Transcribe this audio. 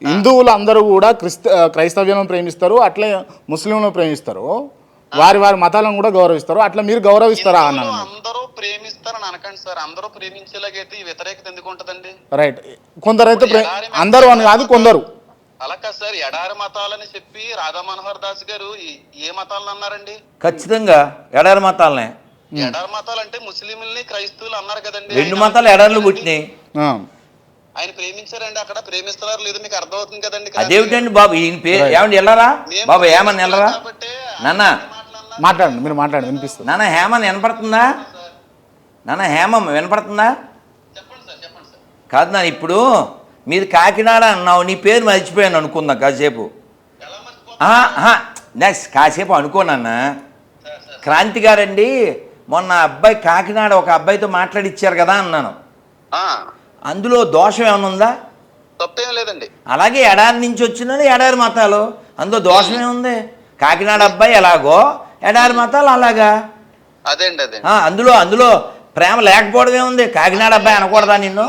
హిందువులు అందరూ కూడా క్రైస్తవ్యం ప్రేమిస్తారు, అట్లే ముస్లింలను ప్రేమిస్తారు, వారి వారి మతాలను కూడా గౌరవిస్తారు. అట్లా మీరు గౌరవిస్తారా అన్నాను. అందరూ ప్రేమిస్తారని అనకండి సార్. అందరూ ప్రేమించేలాగైతే ఈ వ్యతిరేకత ఎందుకు ఉంటదండి? రైట్. కొందరైతే అందరూ అని కాదు, కొందరు. అలా కాదు సార్, ఎడారి మతాలని చెప్పి రాధా మనోహర్ దాస్ గారు ఏ మతాలను అన్నారండి? ఖచ్చితంగా ఎడారి మతాలనే. ఎడారి మతాలు అంటే ముస్లింలని క్రైస్తవులు అన్నారు కదండి. రెండు మతాలు ఎడారిలో పుట్టినాయి. ఆయన ప్రేమించారండి, అక్కడ ప్రేమిస్తున్నారు లేదు మీకు అర్థమవుతుంది కదండి. అదేమిటండి బాబు, ఈయన పేరు ఏమండి వెళ్ళరా బాబు? ఏమని వెళ్ళరా నాన్న? మాట్లాడండి, మీరు మాట్లాడండి, వినిపిస్తుంది. నాన్న హేమని వినపడుతుందా? నాన్న హేమం వినపడుతుందా? చెప్పండి సార్, చెప్పండి సార్. కాదు నాన్న, ఇప్పుడు మీరు కాకినాడ అన్నావు, నీ పేరు మర్చిపోయాను అనుకుందాం కాసేపు. ఎలా మర్చిపోతారు? నెక్స్ట్ కాసేపు అనుకోనన్నా. క్రాంతి గారండి మొన్న అబ్బాయి కాకినాడ ఒక అబ్బాయితో మాట్లాడిచ్చారు కదా అన్నాను. అందులో దోషం ఏమైనా ఉందా? తప్పేం లేదండి. అలాగే ఎడారి నుంచి వచ్చినది ఎడారి మతాలు, అందులో దోషం ఏముంది? కాకినాడ అబ్బాయి ఎలాగో ఎడారి మతాలు అలాగా. అదేండి అదే అందులో ప్రేమ లేకపోవడం ఏముంది? కాకినాడ అబ్బాయి అనకూడదా నిన్ను?